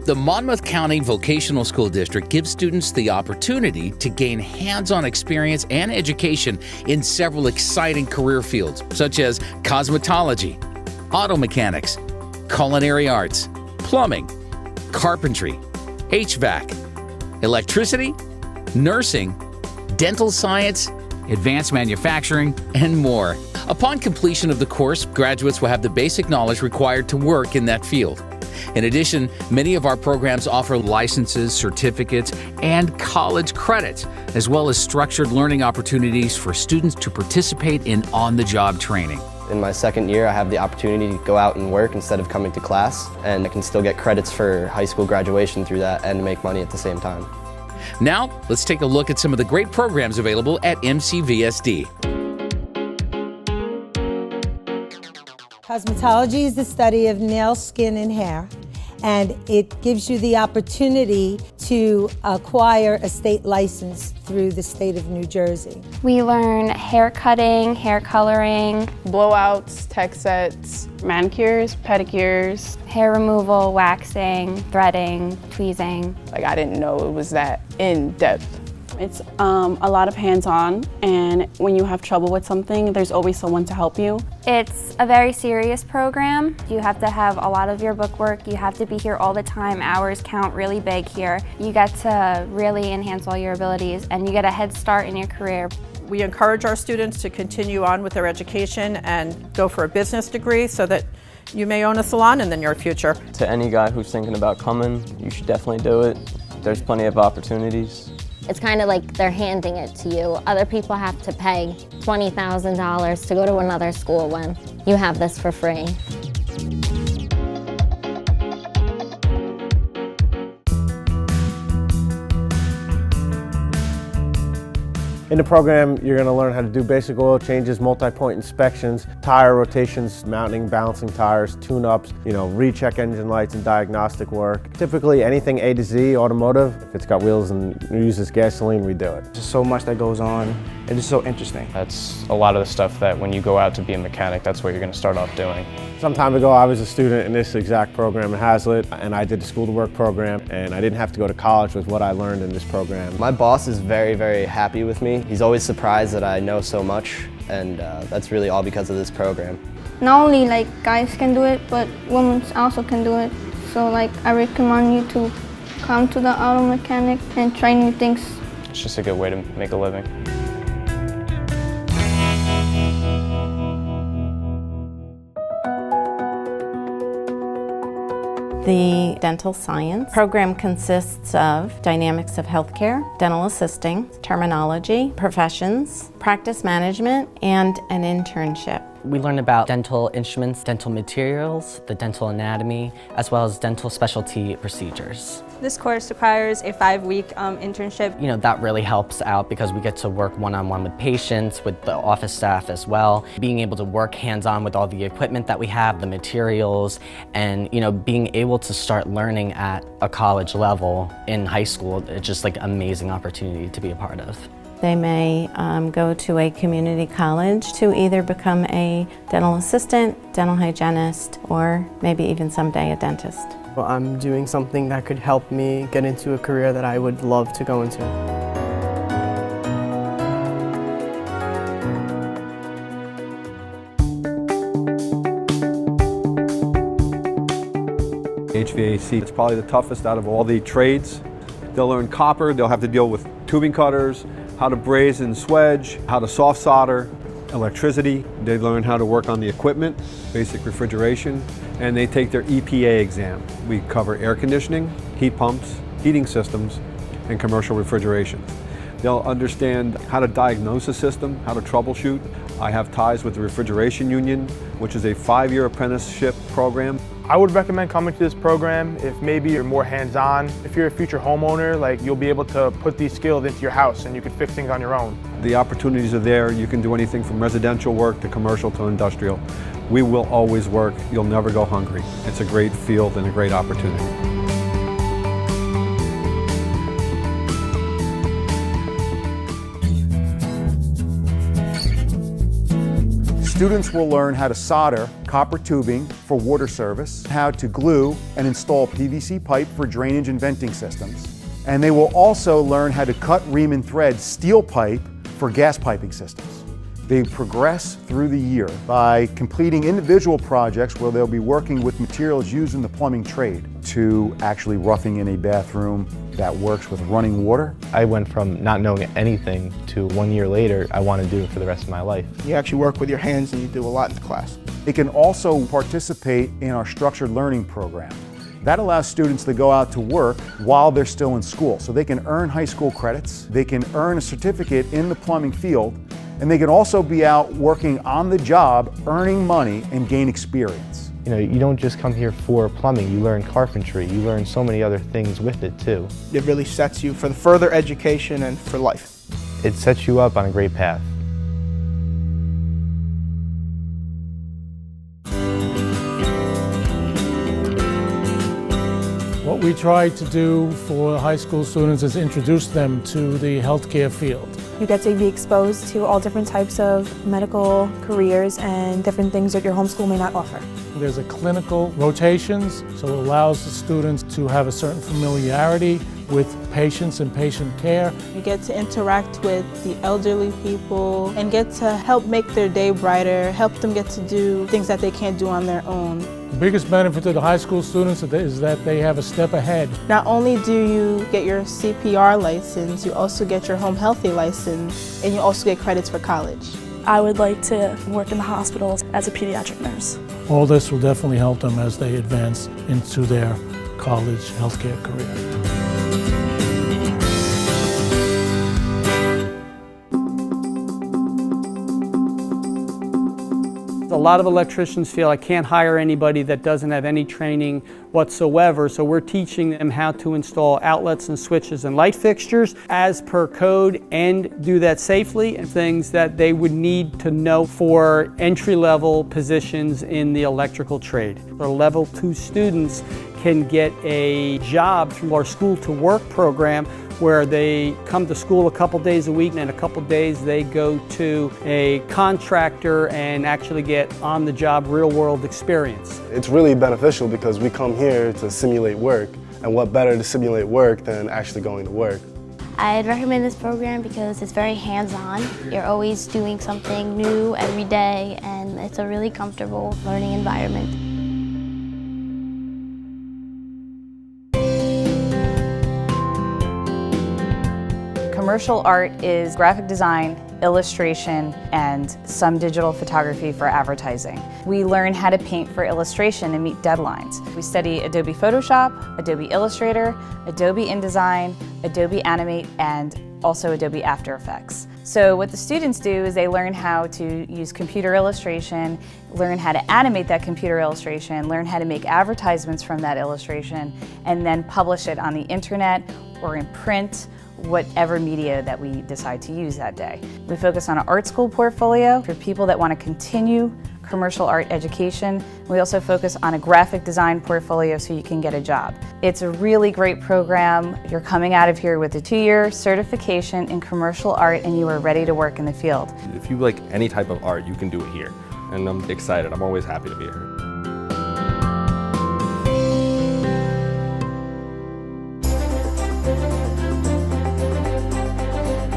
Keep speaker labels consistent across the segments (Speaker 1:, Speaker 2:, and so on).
Speaker 1: The Monmouth County Vocational School District gives students the opportunity to gain hands-on experience and education in several exciting career fields, such as cosmetology, auto mechanics, culinary arts, plumbing, carpentry, HVAC, electricity, nursing, dental science, advanced manufacturing, and more. Upon completion of the course, graduates will have the basic knowledge required to work in that field. In addition, many of our programs offer licenses, certificates, and college credits, as well as structured learning opportunities for students to participate in on-the-job training.
Speaker 2: In my second year, I have the opportunity to go out and work instead of coming to class, and I can still get credits for high school graduation through that and make money at the same time.
Speaker 1: Now, let's take a look at some of the great programs available at MCVSD.
Speaker 3: Cosmetology is the study of nails, skin, and hair, and it gives you the opportunity to acquire a state license through the state of New Jersey.
Speaker 4: We learn hair cutting, hair coloring,
Speaker 5: blowouts, tech sets, manicures, pedicures,
Speaker 4: hair removal, waxing, threading, tweezing.
Speaker 5: Like, I didn't know it was that in depth. It's a lot of hands-on, and when you have trouble with something, there's always someone to help you.
Speaker 4: It's a very serious program. You have to have a lot of your bookwork. You have to be here all the time. Hours count really big here. You get to really enhance all your abilities, and you get a head start in your career.
Speaker 6: We encourage our students to continue on with their education and go for a business degree so that you may own a salon in the near future.
Speaker 7: To any guy who's thinking about coming, you should definitely do it. There's plenty of opportunities.
Speaker 8: It's kind of like they're handing it to you. Other people have to pay $20,000 to go to another school when you have this for free.
Speaker 9: In the program, you're going to learn how to do basic oil changes, multi-point inspections, tire rotations, mounting, balancing tires, tune-ups, recheck engine lights and diagnostic work. Typically anything A to Z automotive. If it's got wheels and uses gasoline, we do it.
Speaker 10: There's so much that goes on. It's just so interesting.
Speaker 7: That's a lot of the stuff that when you go out to be a mechanic, that's what you're going to start off doing.
Speaker 9: Some time ago, I was a student in this exact program in Hazlitt, and I did the school to work program, and I didn't have to go to college with what I learned in this program.
Speaker 2: My boss is very, very happy with me. He's always surprised that I know so much, and that's really all because of this program.
Speaker 11: Not only guys can do it, but women also can do it. So I recommend you to come to the auto mechanic and try new things.
Speaker 7: It's just a good way to make a living.
Speaker 12: The dental science program consists of dynamics of healthcare, dental assisting, terminology, professions, practice management, and an internship.
Speaker 13: We learn about dental instruments, dental materials, the dental anatomy, as well as dental specialty procedures.
Speaker 14: This course requires a 5-week internship.
Speaker 13: That really helps out because we get to work one-on-one with patients, with the office staff as well. Being able to work hands-on with all the equipment that we have, the materials, and being able to start learning at a college level in high school, it's just an amazing opportunity to be a part of.
Speaker 12: They may go to a community college to either become a dental assistant, dental hygienist, or maybe even someday a dentist.
Speaker 10: Well, I'm doing something that could help me get into a career that I would love to go into.
Speaker 15: HVAC is probably the toughest out of all the trades. They'll learn copper, they'll have to deal with tubing cutters, how to braze and swedge, how to soft solder, electricity. They learn how to work on the equipment, basic refrigeration, and they take their EPA exam. We cover air conditioning, heat pumps, heating systems, and commercial refrigeration. They'll understand how to diagnose a system, how to troubleshoot. I have ties with the Refrigeration Union, which is a 5-year apprenticeship program.
Speaker 16: I would recommend coming to this program if maybe you're more hands-on. If you're a future homeowner, you'll be able to put these skills into your house and you can fix things on your own.
Speaker 15: The opportunities are there. You can do anything from residential work to commercial to industrial. We will always work. You'll never go hungry. It's a great field and a great opportunity.
Speaker 17: Students will learn how to solder copper tubing for water service, how to glue and install PVC pipe for drainage and venting systems, and they will also learn how to cut, ream, and thread steel pipe for gas piping systems. They progress through the year by completing individual projects where they'll be working with materials used in the plumbing trade to actually roughing in a bathroom that works with running water.
Speaker 18: I went from not knowing anything to 1 year later, I want to do it for the rest of my life.
Speaker 10: You actually work with your hands and you do a lot in the class.
Speaker 17: They can also participate in our structured learning program. That allows students to go out to work while they're still in school. So they can earn high school credits, they can earn a certificate in the plumbing field, and they can also be out working on the job, earning money, and gain experience.
Speaker 18: You know, you don't just come here for plumbing, you learn carpentry, you learn so many other things with it too.
Speaker 10: It really sets you for the further education and for life.
Speaker 18: It sets you up on a great path.
Speaker 19: What we try to do for high school students is introduce them to the healthcare field.
Speaker 20: You get to be exposed to all different types of medical careers and different things that your home school may not offer.
Speaker 19: There's a clinical rotations, so it allows the students to have a certain familiarity with patients and patient care.
Speaker 21: You get to interact with the elderly people and get to help make their day brighter, help them get to do things that they can't do on their own.
Speaker 19: The biggest benefit to the high school students is that they have a step ahead.
Speaker 21: Not only do you get your CPR license, you also get your home healthy license, and you also get credits for college.
Speaker 22: I would like to work in the hospital as a pediatric nurse.
Speaker 19: All this will definitely help them as they advance into their college healthcare career.
Speaker 23: A lot of electricians feel I can't hire anybody that doesn't have any training whatsoever, so we're teaching them how to install outlets and switches and light fixtures as per code and do that safely, and things that they would need to know for entry-level positions in the electrical trade. Our level 2 students can get a job through our School to Work program, where they come to school a couple days a week and a couple days they go to a contractor and actually get on-the-job real-world experience.
Speaker 24: It's really beneficial because we come here to simulate work, and what better to simulate work than actually going to work.
Speaker 25: I'd recommend this program because it's very hands-on. You're always doing something new every day, and it's a really comfortable learning environment.
Speaker 26: Commercial art is graphic design, illustration, and some digital photography for advertising. We learn how to paint for illustration and meet deadlines. We study Adobe Photoshop, Adobe Illustrator, Adobe InDesign, Adobe Animate, and also Adobe After Effects. So what the students do is they learn how to use computer illustration, learn how to animate that computer illustration, learn how to make advertisements from that illustration, and then publish it on the internet or in print, whatever media that we decide to use that day. We focus on an art school portfolio for people that want to continue commercial art education. We also focus on a graphic design portfolio so you can get a job. It's a really great program. You're coming out of here with a 2-year certification in commercial art and you are ready to work in the field.
Speaker 27: If you like any type of art, you can do it here. And I'm excited. I'm always happy to be here.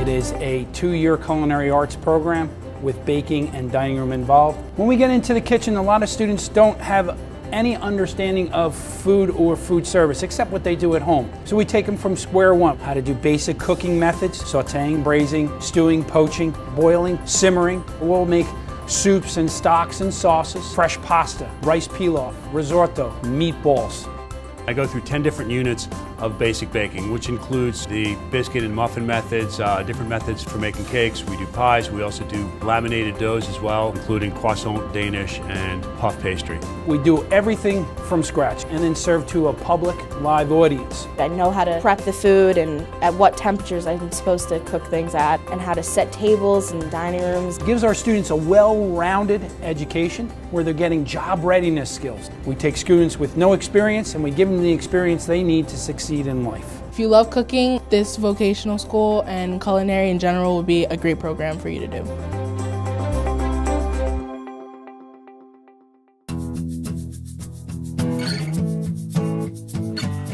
Speaker 28: It is a 2-year culinary arts program with baking and dining room involved. When we get into the kitchen, a lot of students don't have any understanding of food or food service except what they do at home. So we take them from square one, how to do basic cooking methods, sauteing, braising, stewing, poaching, boiling, simmering. We'll make soups and stocks and sauces, fresh pasta, rice pilaf, risotto, meatballs.
Speaker 29: I go through 10 different units of basic baking, which includes the biscuit and muffin methods, different methods for making cakes. We do pies. We also do laminated doughs as well, including croissant, Danish, and puff pastry.
Speaker 28: We do everything from scratch and then serve to a public live audience.
Speaker 14: I know how to prep the food and at what temperatures I'm supposed to cook things at and how to set tables and dining rooms.
Speaker 28: It gives our students a well-rounded education where they're getting job readiness skills. We take students with no experience and we give them the experience they need to succeed in life.
Speaker 30: If you love cooking, this vocational school and culinary in general would be a great program for you to do.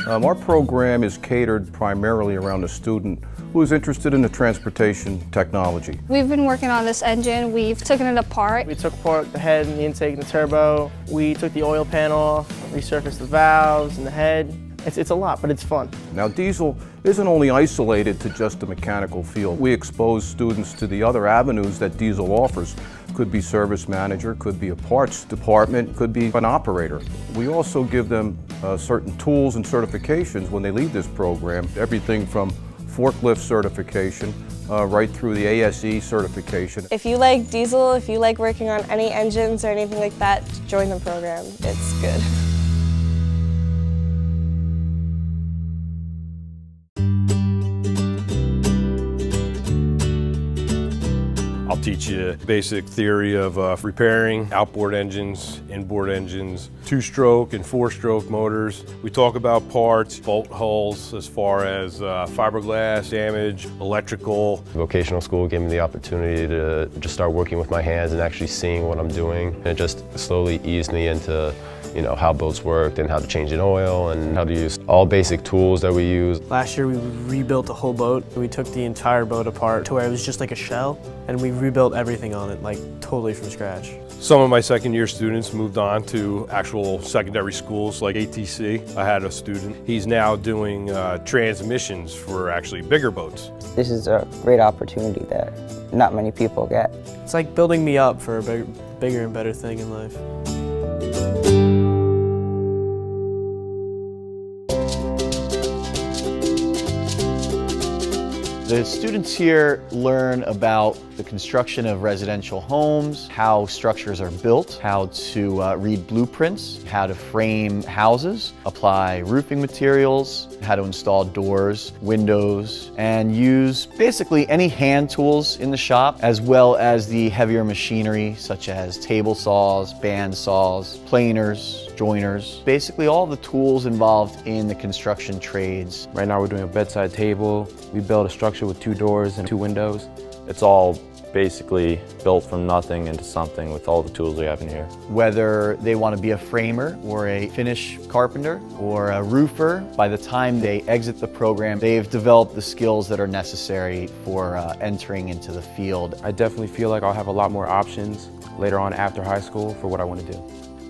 Speaker 1: Our program is catered primarily around the student who is interested in the transportation technology.
Speaker 2: We've been working on this engine. We've taken it apart.
Speaker 3: We took apart the head and the intake and the turbo. We took the oil pan off, resurfaced the valves and the head. It's a lot, but it's fun.
Speaker 1: Now, diesel isn't only isolated to just the mechanical field. We expose students to the other avenues that diesel offers. Could be service manager, could be a parts department, could be an operator. We also give them certain tools and certifications when they leave this program. Everything from forklift certification right through the ASE certification.
Speaker 4: If you like diesel, if you like working on any engines or anything like that, join the program. It's good.
Speaker 5: I'll teach you basic theory of repairing outboard engines, inboard engines, two-stroke and four-stroke motors. We talk about parts, bolt holes as far as fiberglass damage, electrical.
Speaker 6: Vocational school gave me the opportunity to just start working with my hands and actually seeing what I'm doing. And it just slowly eased me into how boats worked and how to change an oil and how to use all basic tools that we use.
Speaker 10: Last year we rebuilt the whole boat. We took the entire boat apart to where it was just like a shell, and we rebuilt everything on it, like totally from scratch.
Speaker 5: Some of my second-year students moved on to actual secondary schools like ATC. I had a student, he's now doing transmissions for actually bigger boats.
Speaker 7: This is a great opportunity that not many people get.
Speaker 10: It's like building me up for a bigger and better thing in life.
Speaker 8: The students here learn about the construction of residential homes, how structures are built, how to read blueprints, how to frame houses, apply roofing materials, how to install doors, windows, and use basically any hand tools in the shop, as well as the heavier machinery such as table saws, band saws, planers, joiners, basically all the tools involved in the construction trades.
Speaker 9: Right now we're doing a bedside table. We built a structure with 2 doors and 2 windows. It's all basically built from nothing into something with all the tools we have in here.
Speaker 8: Whether they want to be a framer or a finish carpenter or a roofer, by the time they exit the program, they've developed the skills that are necessary for entering into the field.
Speaker 9: I definitely feel like I'll have a lot more options later on after high school for what I want to do.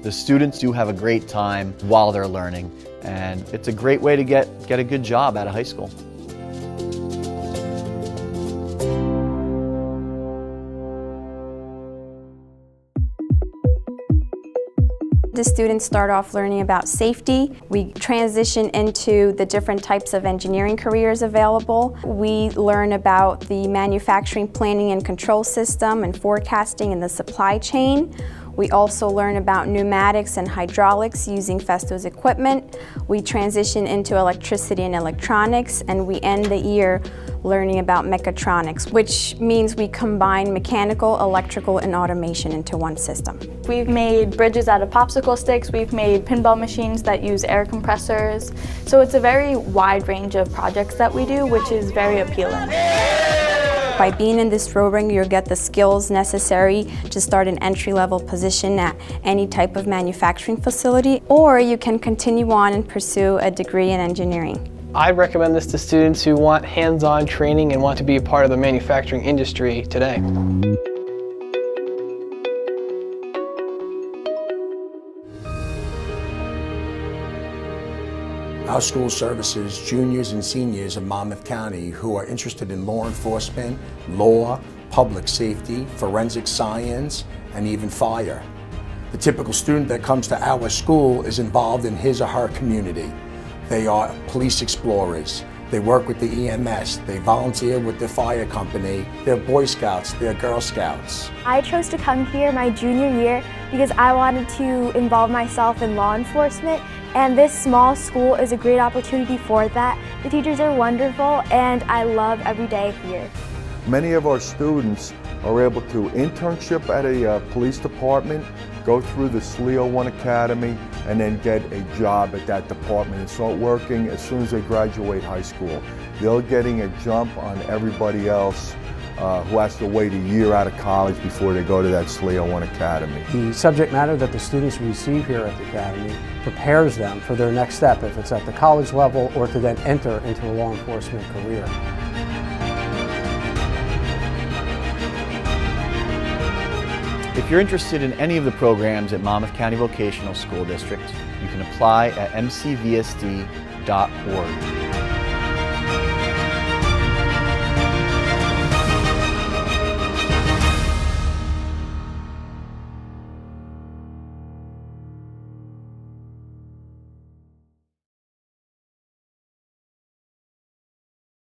Speaker 8: The students do have a great time while they're learning, and it's a great way to get a good job out of high school.
Speaker 11: The students start off learning about safety. We transition into the different types of engineering careers available. We learn about the manufacturing planning and control system and forecasting in the supply chain. We also learn about pneumatics and hydraulics using Festo's equipment. We transition into electricity and electronics, and we end the year learning about mechatronics, which means we combine mechanical, electrical, and automation into one system.
Speaker 22: We've made bridges out of popsicle sticks, we've made pinball machines that use air compressors. So it's a very wide range of projects that we do, which is very appealing.
Speaker 11: By being in this program, you'll get the skills necessary to start an entry-level position at any type of manufacturing facility, or you can continue on and pursue a degree in engineering.
Speaker 31: I recommend this to students who want hands-on training and want to be a part of the manufacturing industry today.
Speaker 32: Our school services juniors and seniors in Monmouth County who are interested in law enforcement, law, public safety, forensic science, and even fire. The typical student that comes to our school is involved in his or her community. They are police explorers. They work with the EMS. They volunteer with the fire company. They're Boy Scouts. They're Girl Scouts.
Speaker 33: I chose to come here my junior year because I wanted to involve myself in law enforcement, and this small school is a great opportunity for that. The teachers are wonderful, and I love every day here.
Speaker 34: Many of our students are able to internship at a police department, go through the SLEO 1 Academy, and then get a job at that department and start working as soon as they graduate high school. They're getting a jump on everybody else who has to wait a year out of college before they go to that SLEO 1 Academy.
Speaker 12: The subject matter that the students receive here at the Academy prepares them for their next step, if it's at the college level or to then enter into a law enforcement career.
Speaker 8: If you're interested in any of the programs at Monmouth County Vocational School District, you can apply at mcvsd.org.